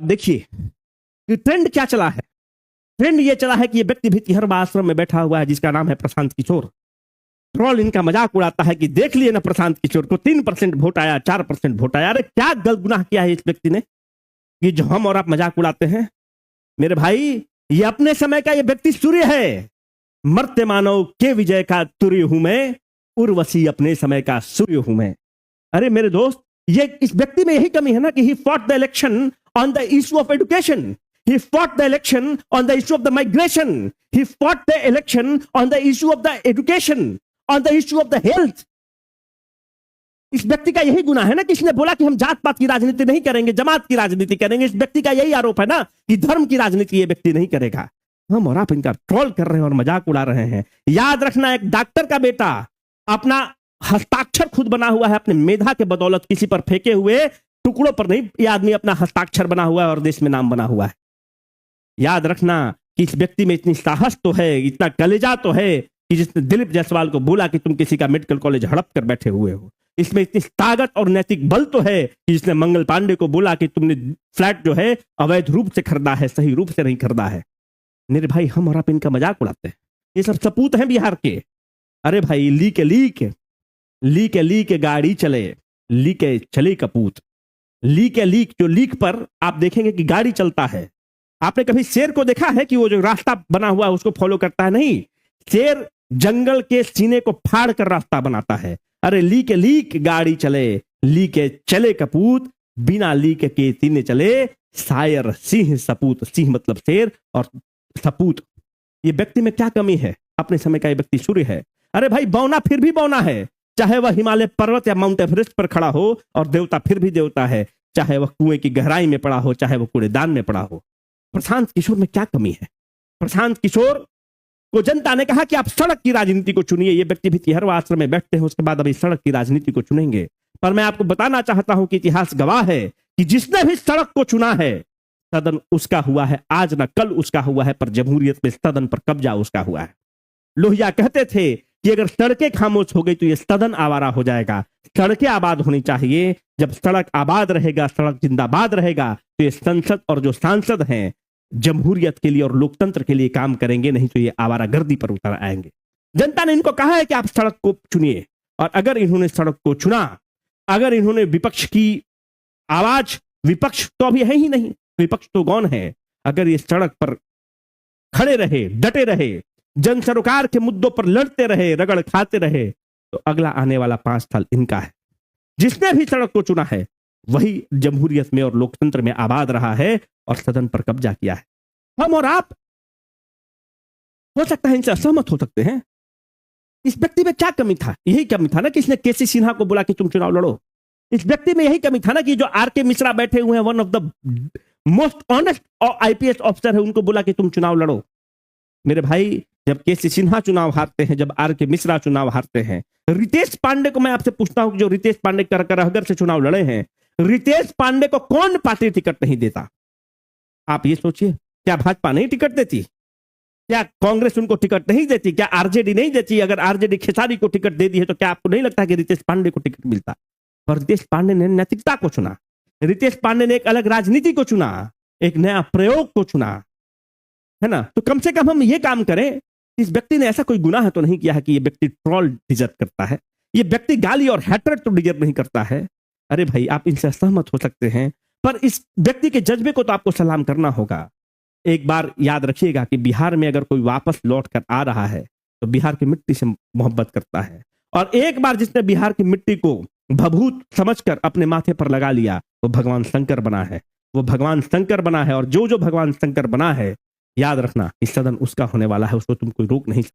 देखिए कि ट्रेंड क्या चला है। ट्रेंड ये चला है कि ये व्यक्ति भी तिहरवा आश्रम में बैठा हुआ है जिसका नाम है प्रशांत किशोर। ट्रोल इनका मजाक उड़ाता है कि देख लिए ना प्रशांत किशोर को 3% वोट आया, 4% वोट आया। अरे क्या गलत गुनाह किया है इस व्यक्ति ने कि जो हम और आप मजाक उड़ाते हैं। मेरे भाई, ये अपने समय का ये व्यक्ति सूर्य है। मरते मानव के विजय का तुर्य हूं मैं, उर्वशी अपने समय का सूर्य हूं मैं। अरे मेरे दोस्त, ये इस व्यक्ति में यही कमी है ना कि he fought the election on the issue of education, he fought the election on the issue of the migration, he fought the election on the issue of the education, on the issue of the health। इस व्यक्ति का यही गुनाह है ना कि इसने बोला कि हम जात पात की राजनीति नहीं करेंगे, जमात की राजनीति करेंगे। इस व्यक्ति का यही आरोप है ना कि धर्म की राजनीति ये व्यक्ति नहीं करेगा। हम और आप इनका ट्रोल कर रहे हैं और मजाक उड़ा रहे हैं। याद रखना, एक डॉक्टर का बेटा अपना हस्ताक्षर खुद बना हुआ है अपने मेधा के बदौलत, किसी पर फेंके हुए टुकड़ों पर नहीं। ये आदमी अपना हस्ताक्षर बना हुआ है और देश में नाम बना हुआ है। याद रखना कि इस व्यक्ति में इतनी साहस तो है, इतना कलेजा तो है कि जिसने दिलीप जायसवाल को बोला कि तुम किसी का मेडिकल कॉलेज हड़प कर बैठे हुए हो। इसमें इतनी ताकत और नैतिक बल तो है कि जिसने मंगल पांडे को बोला कि तुमने फ्लैट जो है अवैध रूप से खरीदा है, सही रूप से नहीं खरीदा है। मेरे भाई, हम और आप इनका मजाक उड़ाते हैं। ये सब सपूत हैं बिहार के। अरे भाई, लीक गाड़ी चले, लीके चले कपूत। लीक जो लीक पर आप देखेंगे कि गाड़ी चलता है। आपने कभी शेर को देखा है कि वो जो रास्ता बना हुआ है उसको फॉलो करता है? नहीं, शेर जंगल के सीने को फाड़ कर रास्ता बनाता है। अरे लीक गाड़ी चले, लीके चले कपूत, बिना लीक के सीने चले शायर सिंह सपूत। सिंह मतलब शेर और सपूत। ये व्यक्ति में क्या कमी है? अपने समय का ये व्यक्ति सूर्य है। अरे भाई, बौना फिर भी बौना है, चाहे वह हिमालय पर्वत या माउंट एवरेस्ट पर खड़ा हो, और देवता फिर भी देवता है, चाहे वह कुएं की गहराई में पड़ा हो, चाहे वह कूड़ेदान में पड़ा हो। प्रशांत किशोर में क्या कमी है? प्रशांत किशोर को जनता ने कहा कि आप सड़क की राजनीति को चुनिए। ये व्यक्ति भी तिहरवा आश्रम में बैठते हैं, उसके बाद अभी सड़क की राजनीति को चुनेंगे। पर मैं आपको बताना चाहता हूं कि इतिहास गवाह है कि जिसने भी सड़क को चुना है, सदन उसका हुआ है। आज ना कल उसका हुआ है, पर जमहूरियत में सदन पर कब्जा उसका हुआ है। लोहिया कहते थे कि अगर सड़कें खामोश हो गई तो ये सदन आवारा हो जाएगा। सड़कें आबाद होनी चाहिए। जब सड़क आबाद रहेगा, सड़क जिंदाबाद रहेगा, तो ये संसद और जो सांसद हैं जमहूरियत के लिए और लोकतंत्र के लिए काम करेंगे, नहीं तो ये आवारागर्दी पर उतर आएंगे। जनता ने इनको कहा है कि आप सड़क को चुनिए, और अगर इन्होंने सड़क को चुना, अगर इन्होंने विपक्ष की आवाज, विपक्ष तो अभी है ही नहीं, विपक्ष तो गौन है, अगर ये सड़क पर खड़े रहे, डटे रहे, जन सरोकार के मुद्दों पर लड़ते रहे, रगड़ खाते रहे, तो अगला आने वाला 5 साल इनका है। जिसने भी सड़क को चुना है वही जमहूरियत में और लोकतंत्र में आबाद रहा है और सदन पर कब्जा किया है। हम और आप हो सकता है इनसे असहमत हो सकते हैं। इस व्यक्ति में क्या कमी था? यही कमी था ना कि इसने केसी सिन्हा को बोला कि तुम चुनाव लड़ो। इस व्यक्ति में यही कमी था ना कि जो आर.के. मिश्रा बैठे हुए हैं, one of the most honest IPS officer है, उनको बोला कि तुम चुनाव लड़ो। मेरे भाई, जब केसी सिन्हा चुनाव हारते हैं, जब आर.के. मिश्रा चुनाव हारते हैं, रितेश पांडे को मैं आपसे पूछता हूं कि जो रितेश पांडे करहगर से चुनाव लड़े हैं, रितेश पांडे को कौन पार्टी टिकट नहीं देता? आप ये सोचिए, क्या भाजपा नहीं टिकट देती? क्या कांग्रेस उनको टिकट नहीं देती? क्या आरजेडी नहीं देती? अगर आरजेडी खेसारी को टिकट दे दी है तो क्या आपको नहीं लगता कि रितेश पांडे को टिकट मिलता? और रितेश पांडे ने नैतिकता को चुना, रितेश पांडे ने एक अलग राजनीति को चुना, एक नया प्रयोग को चुना, है ना? तो कम से कम हम ये काम करें। इस व्यक्ति ने ऐसा कोई गुनाह तो नहीं किया है कि ये व्यक्ति ट्रोल डिजर्व करता है, ये व्यक्ति गाली और हैट्रेड तो डिजर्व नहीं करता है। अरे भाई, आप इनसे असहमत हो सकते हैं, पर इस व्यक्ति के जज्बे को तो आपको सलाम करना होगा। एक बार याद रखिएगा कि बिहार में अगर कोई वापस लौट कर आ रहा है तो बिहार की मिट्टी से मोहब्बत करता है, और एक बार जिसने बिहार की मिट्टी को भभूत समझकर अपने माथे पर लगा लिया, वो भगवान शंकर बना है। वो भगवान शंकर बना है, और जो जो भगवान शंकर बना है, याद रखना, इस सदन उसका होने वाला है, उसको तुम कोई रोक नहीं सकते।